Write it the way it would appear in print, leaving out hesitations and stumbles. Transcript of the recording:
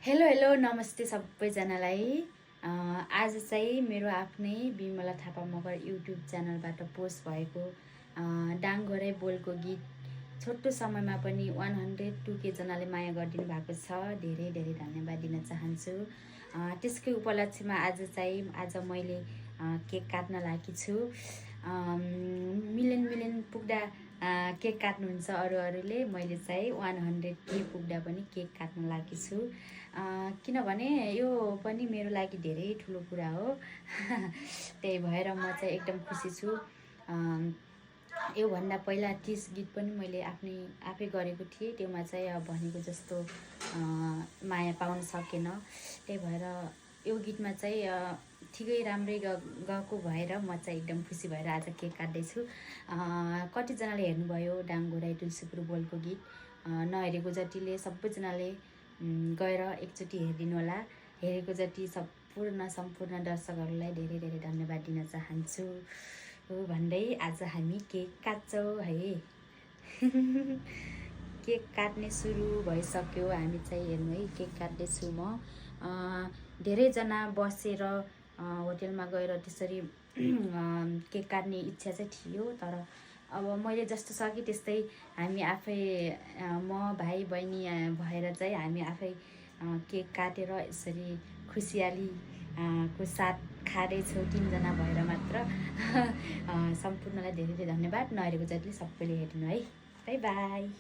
Hello hello नमस्ते सबैजनालाई। आज चाहिँ मेरो आफ्नै बिमला थापा मगर युट्युब च्यानलबाट पोस्ट भएको डाङघरै बोलको गीत छोटो समयमा पनि 102K जनाले माया गरिदिनु भएको छ। धेरै धेरै धन्यवाद दिन चाहन्छु। त्यसकै उपलक्ष्यमा आज मैले केक काट्न लागेकी छु। मिलियन पुग्दा केक काट्नुहुन्छ अरूले, मैले चाहिँ 100K पुग्दा पनि केक काट्न लागेकी छु। किनभने यो पनि मेरो लागि धेरै ठुलो कुरा हो। त्यही भएर म चाहिँ एकदम खुसी छु। योभन्दा पहिला 30 गीत पनि मैले आफै गरेको थिएँ। त्योमा चाहिँ भनेको जस्तो माया पाउन सकेन। त्यही भएर यो गीतमा चाहिँ ठिकै राम्रै गएको भएर म चाहिँ एकदम खुसी भएर आज केक काट्दैछु। कतिजनाले हेर्नुभयो डाङघरै तुलसीपुर बोलको गीत। नहेरेको जतिले सबैजनाले गएर एकचोटि हेरिदिनु होला। हेरेको जति सम्पूर्ण दर्शकहरूलाई धेरै धेरै धन्यवाद दिन चाहन्छु भन्दै आज हामी केक काट्छौँ है। केक काट्ने सुरु भइसक्यो। हामी चाहिँ हेर्नु है, केक काट्दैछु म। धेरैजना बसेर होटेलमा गएर त्यसरी केक काट्ने इच्छा चाहिँ थियो, तर अब मैले जस्तो सकेँ त्यस्तै हामी आफै म भाइ बहिनी भएर चाहिँ हामी आफै केक काटेर यसरी खुसियाली को साथ खाँदैछौँ। 3 जना भएर मात्र। सम्पूर्णलाई धेरै धेरै धन्यवाद। नहेरेको जतिले सबैले हेर्नु है। By by.